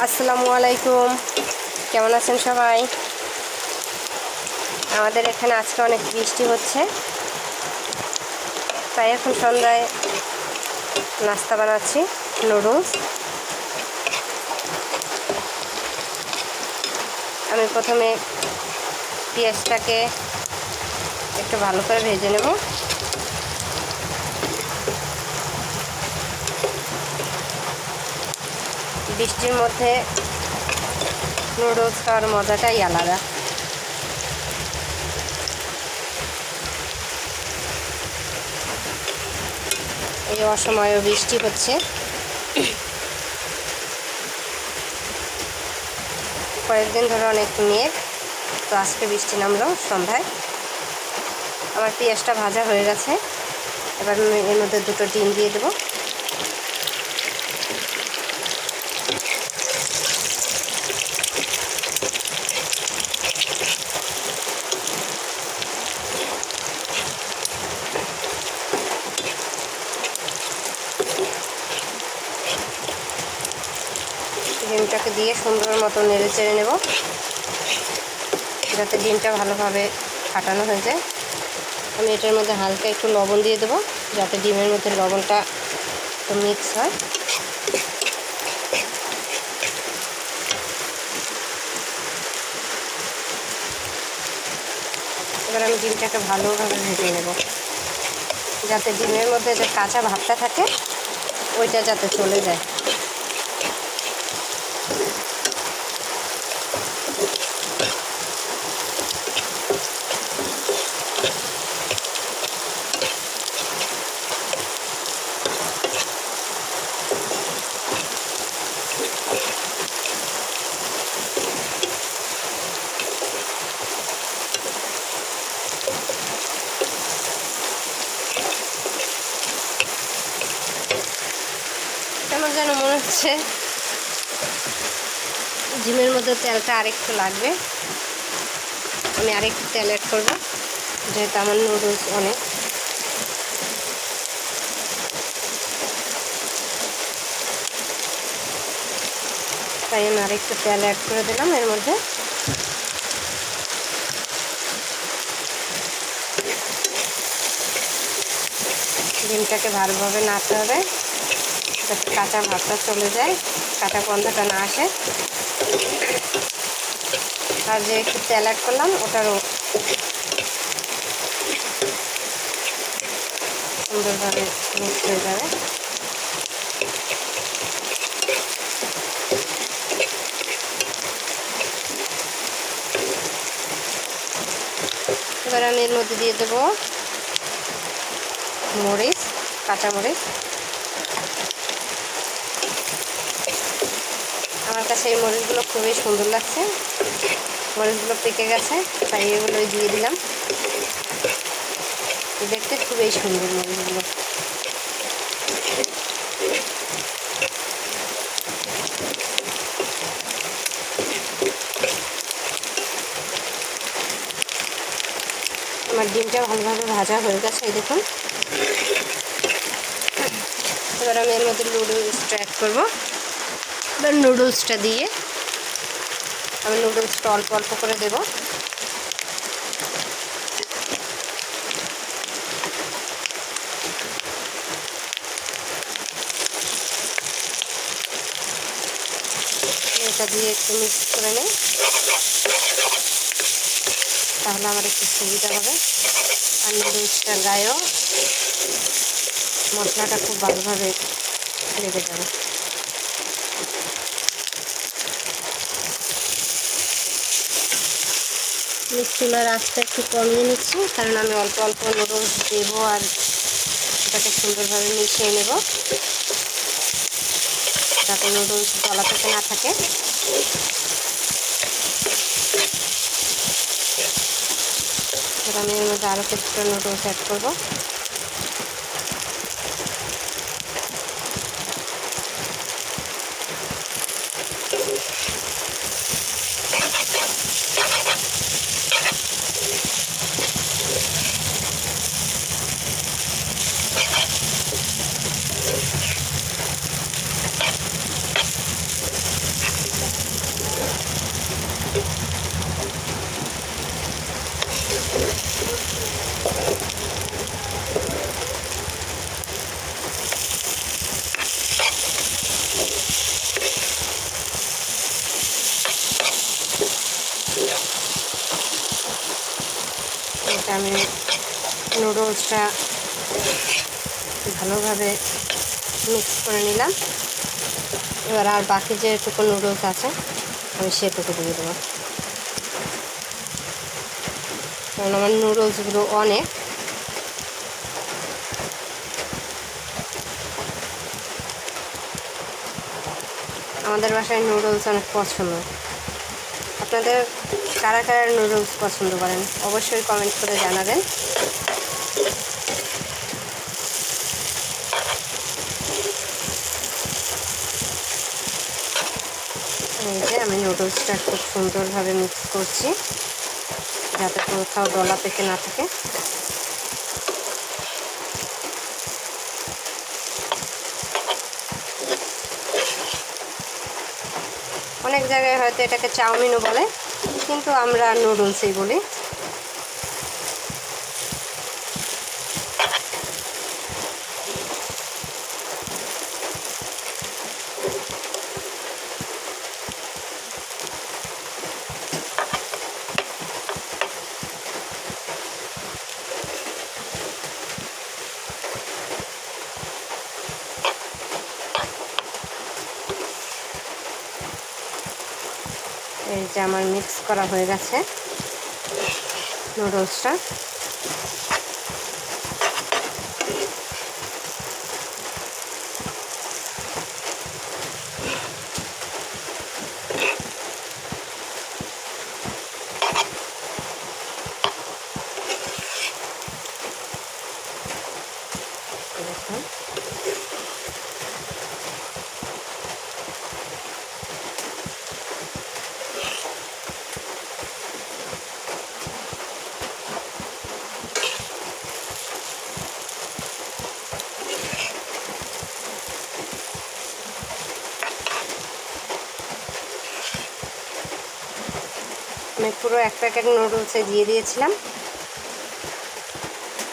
আসসালামু আলাইকুম, কেমন আছেন সবাই? আমাদের এখানে আজকে অনেক বৃষ্টি হচ্ছে, তাই এখন সন্ধ্যায় নাস্তা বানাচ্ছি নুডলস। আমি প্রথমে পেঁয়াজটাকে একটু ভালো করে ভেজে নেব। বৃষ্টির মধ্যে নুডলস খাওয়ার মজাটাই আলাদা। এই অসময়ে বৃষ্টি হচ্ছে, কয়েকদিন ধরে অনেক মেঘ, তো আজকে বৃষ্টি নামলো সন্ধ্যায়। আমার পেঁয়াজটা ভাজা হয়ে গেছে, এবার এর মধ্যে দুটো ডিম দিয়ে দেবো। ডিমটাকে দিয়ে সুন্দর মতো নেড়ে চেড়ে নেব, যাতে ডিমটা ভালোভাবে ফাটানো হয়ে যায়। আমি এটার মধ্যে হালকা একটু লবণ দিয়ে দেবো, যাতে ডিমের মধ্যে লবণটা একটু মিক্স হয়। এবার আমি ডিমটাকে ভালোভাবে ভেজে নেব, যাতে ডিমের মধ্যে যে কাঁচা ভাবটা থাকে ওইটা যাতে চলে যায়। কেমন যেন মনে হচ্ছে ডিমের মধ্যে তেলটা আরেকটু লাগবে। আমি আরেকটু তেল অ্যাড করবো, যেহেতু আমার নুডলস অনেক। তাই আমি আরেকটু তেল অ্যাড করে দিলাম এর মধ্যে। ডিমটাকে ভালোভাবে নাড়তে হবে, যাতে কাঁচা ভাবটা চলে যায়, কাঁচা গন্ধটা না আসে। আর যে একটু তেল অ্যাড করলাম ওটারও সুন্দরভাবে মিক্স হয়ে যাবে। এবার আমি এর মধ্যে দিয়ে দেবো মরিচ, কাঁচা মরিচ। আমার কাছে এই মরিচগুলো খুবই সুন্দর লাগছে, মরিচগুলো পেকে গেছে তাই এগুলোই দিয়ে দিলাম। দেখতে খুবই সুন্দর মরিচগুলো। আমার ডিমটা ভালোভাবে ভাজা হয়ে গেছে, এই দেখুন। এবার আমি এর মধ্যে নুডলসটা অ্যাড করবো। এবার নুডলসটা দিয়ে আমি নুডলসটা অল্প অল্প করে দেবো। এটা দিয়ে একটু মিক্স করে নেই, তাহলে আমার একটু সুবিধা হবে। আর নুডলসটার গায়েও মশলাটা খুব ভালোভাবে লেগে যাবে। আমি চুলার আঁচটা একটু কমিয়ে নিচ্ছি, কারণ আমি অল্প অল্প নুডলস দেবো আর এটাকে সুন্দরভাবে মিশিয়ে নেব, যাতে নুডলস গলা থেকে না থাকে। এবার আমি এর মধ্যে আরও কিছুটা নুডলস অ্যাড করবো। আমি নুডলসটা ভালোভাবে মিক্স করে নিলাম। এবার আর বাকি যেটুকু নুডলস আছে আমি সেটুকু দিয়ে দেবো, কারণ আমার নুডলসগুলো অনেক। আমাদের বাসায় নুডলস অনেক পছন্দ। আপনাদের কারা কারা নুডলস পছন্দ করেন অবশ্যই কমেন্ট করে জানাবেন। এই যে আমি নুডলসটা খুব সুন্দরভাবে মিক্স করছি যাতে কোথাও দলা পেকে না থাকে। অনেক জায়গায় হয়তো এটাকে চাউমিনও বলে, কিন্তু আমরা নুডলসই বলি। এই যে আমার মিক্স করা হয়ে গেছে নুডলসটা। দেখুন আমি পুরো এক প্যাকেট নুডলসে দিয়ে দিয়েছিলাম।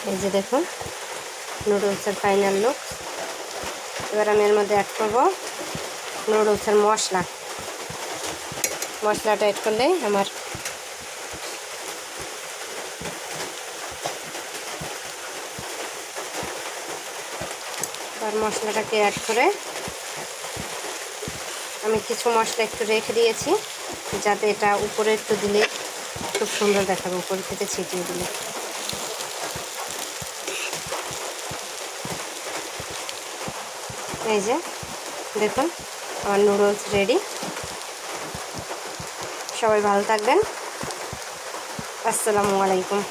এই যে দেখুন নুডলসের ফাইনাল লুক। এবার আমি এর মধ্যে অ্যাড করব নুডলসের মশলাটা অ্যাড করলে আমার মশলাটাকে অ্যাড করে আমি কিছু মশলা একটু রেখে দিয়েছি যাতে এটা উপরে একটু দিলে খুব সুন্দর দেখাবে, উপরে থেকে ছিটিয়ে দিলে। এই যে দেখুন আমার নুডলস রেডি। সবাই ভালো থাকবেন। আসসালামু আলাইকুম।